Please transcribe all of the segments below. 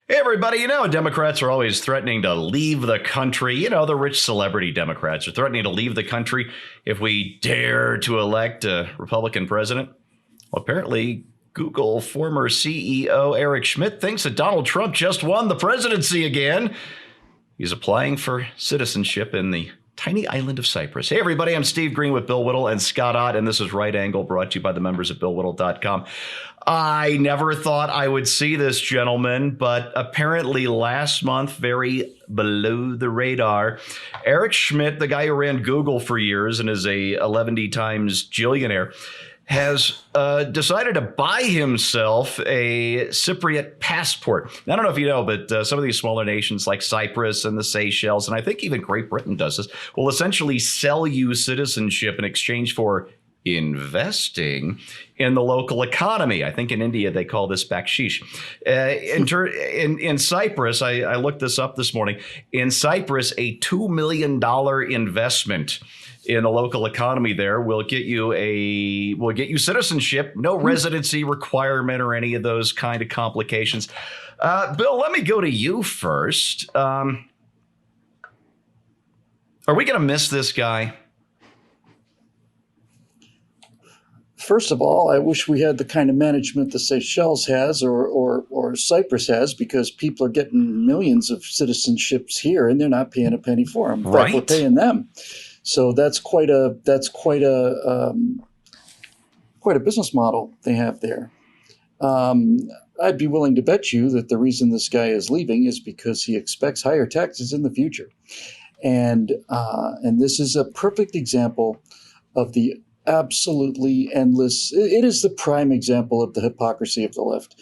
Hey, everybody, Democrats are always threatening to leave the country. The rich celebrity Democrats are threatening to leave the country if we dare to elect a Republican president. Well, apparently, Google former CEO Eric Schmidt thinks that Donald Trump just won the presidency again. He's applying for citizenship in the tiny island of Cyprus. Hey, everybody, I'm Steve Green with Bill Whittle and Scott Ott, and this is Right Angle, brought to you by the members of BillWhittle.com. I never thought I would see this gentleman, but apparently last month, very below the radar, Eric Schmidt, the guy who ran Google for years and is a 11 times gillionaire, has decided to buy himself a Cypriot passport. I don't know if you know, but some of these smaller nations like Cyprus and the Seychelles, and I think even Great Britain does this, will essentially sell you citizenship in exchange for investing in the local economy. I think in India they call this bakshish. In Cyprus, I looked this up this morning. In Cyprus, a $2 million investment in the local economy there will get you citizenship, no residency requirement or any of those kind of complications. Bill, let me go to you first. Are we going to miss this guy? First of all, I wish we had the kind of management the Seychelles has or Cyprus has, because people are getting millions of citizenships here and they're not paying a penny for them. In fact, we're paying them. So that's quite a business model they have there. I'd be willing to bet you that the reason this guy is leaving is because he expects higher taxes in the future, and this is a perfect example of the absolutely endless. It is the prime example of the hypocrisy of the left.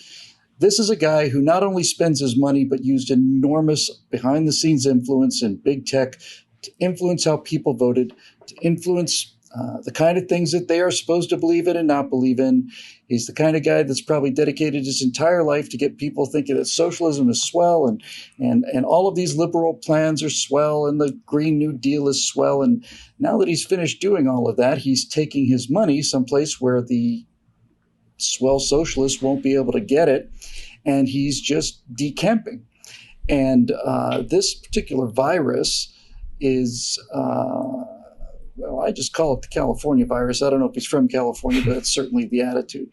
This is a guy who not only spends his money, but used enormous behind-the-scenes influence in big tech to influence how people voted, to influence the kind of things that they are supposed to believe in and not believe in. He's the kind of guy that's probably dedicated his entire life to get people thinking that socialism is swell and all of these liberal plans are swell and the Green New Deal is swell. And now that he's finished doing all of that, he's taking his money someplace where the swell socialists won't be able to get it, and he's just decamping. And this particular virus is well, I just call it the California virus. I don't know if he's from California, but that's certainly the attitude.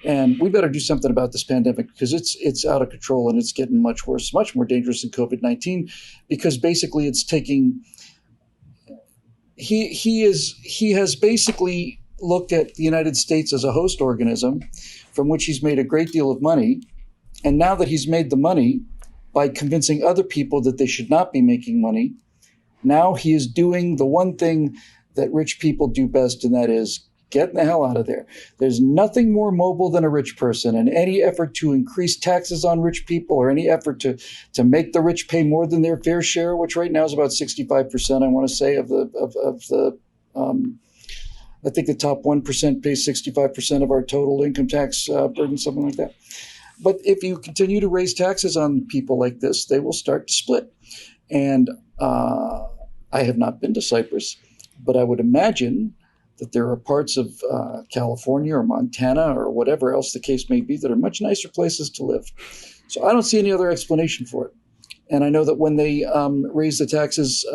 And we better do something about this pandemic, because it's out of control and it's getting much worse, much more dangerous than COVID-19, because basically it's taking he has basically looked at the United States as a host organism from which he's made a great deal of money. And now that he's made the money by convincing other people that they should not be making money, now he is doing the one thing that rich people do best, and that is getting the hell out of there. There's nothing more mobile than a rich person, and any effort to increase taxes on rich people or any effort to make the rich pay more than their fair share, which right now is about 65%, I want to say, of the I think the top 1% pays 65% of our total income tax burden, something like that. But if you continue to raise taxes on people like this, they will start to split. And I have not been to Cyprus, but I would imagine that there are parts of California or Montana or whatever else the case may be that are much nicer places to live. So I don't see any other explanation for it. And I know that when they raised the taxes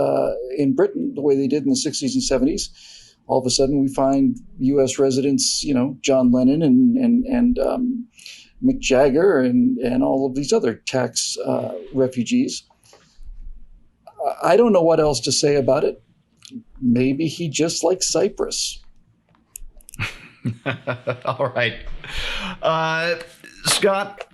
in Britain, the way they did in the 60s and 70s, all of a sudden we find U.S. residents, John Lennon and Mick Jagger and all of these other tax refugees. I don't know what else to say about it. Maybe he just likes Cyprus. All right. Scott,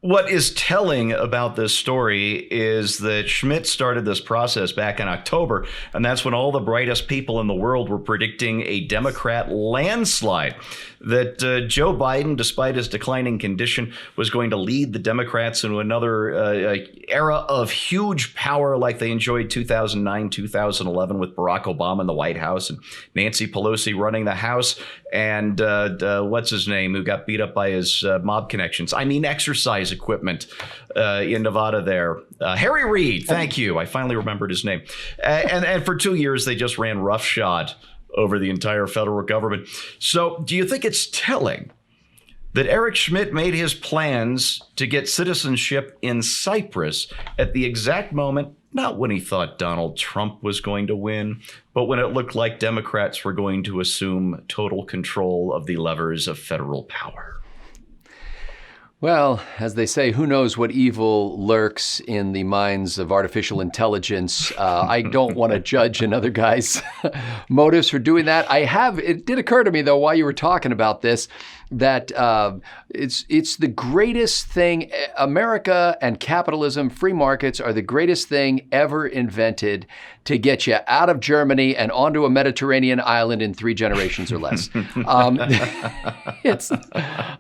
what is telling about this story is that Schmidt started this process back in October, and that's when all the brightest people in the world were predicting a Democrat landslide, that Joe Biden, despite his declining condition, was going to lead the Democrats into another era of huge power like they enjoyed 2009, 2011 with Barack Obama in the White House and Nancy Pelosi running the House and what's his name, who got beat up by his mob connections. I mean, exercise equipment in Nevada there. Harry Reid, thank you. I finally remembered his name. And for 2 years, they just ran roughshod over the entire federal government. So do you think it's telling that Eric Schmidt made his plans to get citizenship in Cyprus at the exact moment, not when he thought Donald Trump was going to win, but when it looked like Democrats were going to assume total control of the levers of federal power. Well, as they say, who knows what evil lurks in the minds of artificial intelligence. I don't want to judge another guy's motives for doing that. It did occur to me, though, while you were talking about this, that it's the greatest thing. America and capitalism, free markets are the greatest thing ever invented to get you out of Germany and onto a Mediterranean island in 3 generations or less.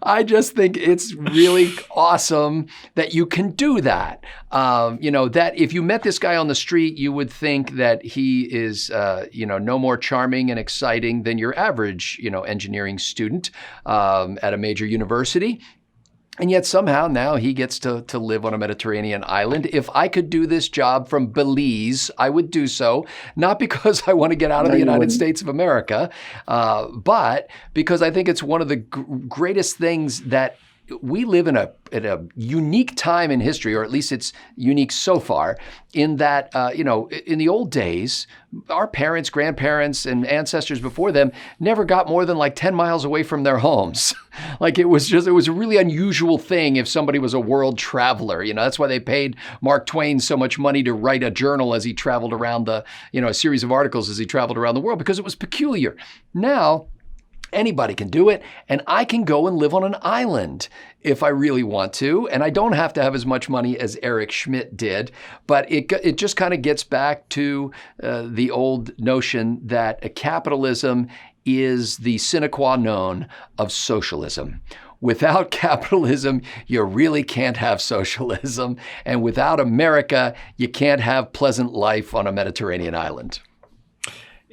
I just think it's really awesome that you can do that. That if you met this guy on the street, you would think that he is, no more charming and exciting than your average, engineering student at a major university. And yet somehow now he gets to live on a Mediterranean island. If I could do this job from Belize, I would do so, not because I want to get out of the United States of America, but because I think it's one of the greatest things that we live in a unique time in history, or at least it's unique so far, in that, in the old days, our parents, grandparents, and ancestors before them never got more than like 10 miles away from their homes. It was a really unusual thing if somebody was a world traveler. That's why they paid Mark Twain so much money to write a journal as he traveled around a series of articles as he traveled around the world, because it was peculiar. Now, anybody can do it, and I can go and live on an island if I really want to, and I don't have to have as much money as Eric Schmidt did, but it just kind of gets back to the old notion that capitalism is the sine qua non of socialism. Without capitalism, you really can't have socialism, and without America, you can't have pleasant life on a Mediterranean island.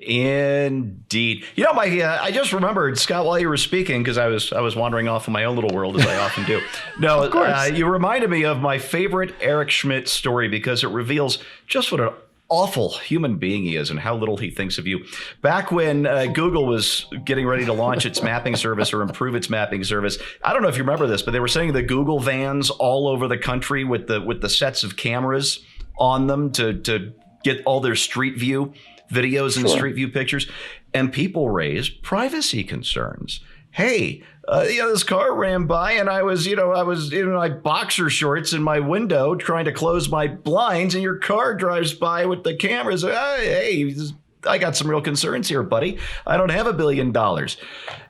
Indeed. I just remembered, Scott, while you were speaking, because I was wandering off in my own little world, as I often do. No, of course. You reminded me of my favorite Eric Schmidt story, because it reveals just what an awful human being he is and how little he thinks of you. Back when Google was getting ready to launch its mapping service or improve its mapping service, I don't know if you remember this, but they were sending the Google vans all over the country with the sets of cameras on them to get all their street view videos and street view pictures, and people raised privacy concerns. Hey, this car ran by, and I was in my boxer shorts in my window trying to close my blinds, and your car drives by with the cameras. Hey, I got some real concerns here, buddy. I don't have $1 billion.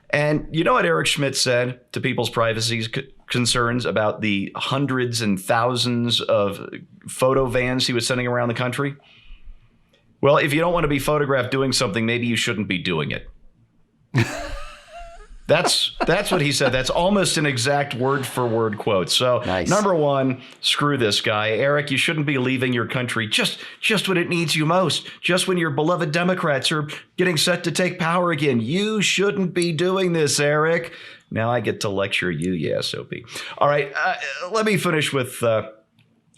And you know what Eric Schmidt said to people's privacy concerns about the hundreds and thousands of photo vans he was sending around the country? Well, if you don't want to be photographed doing something, maybe you shouldn't be doing it. That's what he said. That's almost an exact word for word quote. So, nice. Number one, screw this guy. Eric, you shouldn't be leaving your country just when it needs you most, just when your beloved Democrats are getting set to take power again. You shouldn't be doing this, Eric. Now I get to lecture you, you SOB. All right, let me finish with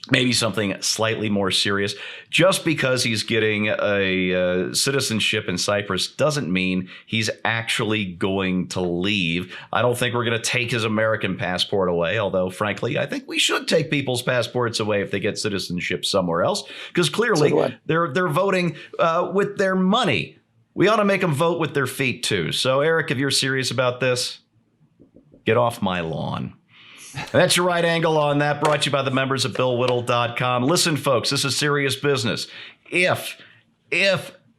maybe something slightly more serious. Just because he's getting a citizenship in Cyprus doesn't mean he's actually going to leave. I don't think we're going to take his American passport away, although, frankly, I think we should take people's passports away if they get citizenship somewhere else, because clearly they're voting with their money. We ought to make them vote with their feet, too. So, Eric, if you're serious about this, get off my lawn. That's your right angle on that, brought to you by the members of BillWhittle.com. Listen, folks, this is serious business. If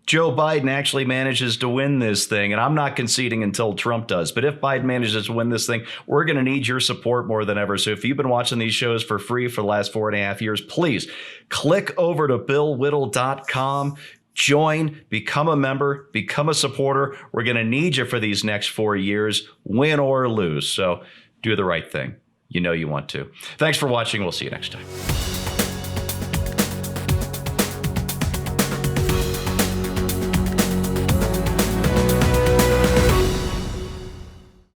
Joe Biden actually manages to win this thing, and I'm not conceding until Trump does, but if Biden manages to win this thing, we're going to need your support more than ever. So if you've been watching these shows for free for the last 4.5 years, please click over to BillWhittle.com. Join, become a member, become a supporter. We're going to need you for these next 4 years, win or lose. So do the right thing. You know you want to. Thanks for watching. We'll see you next time.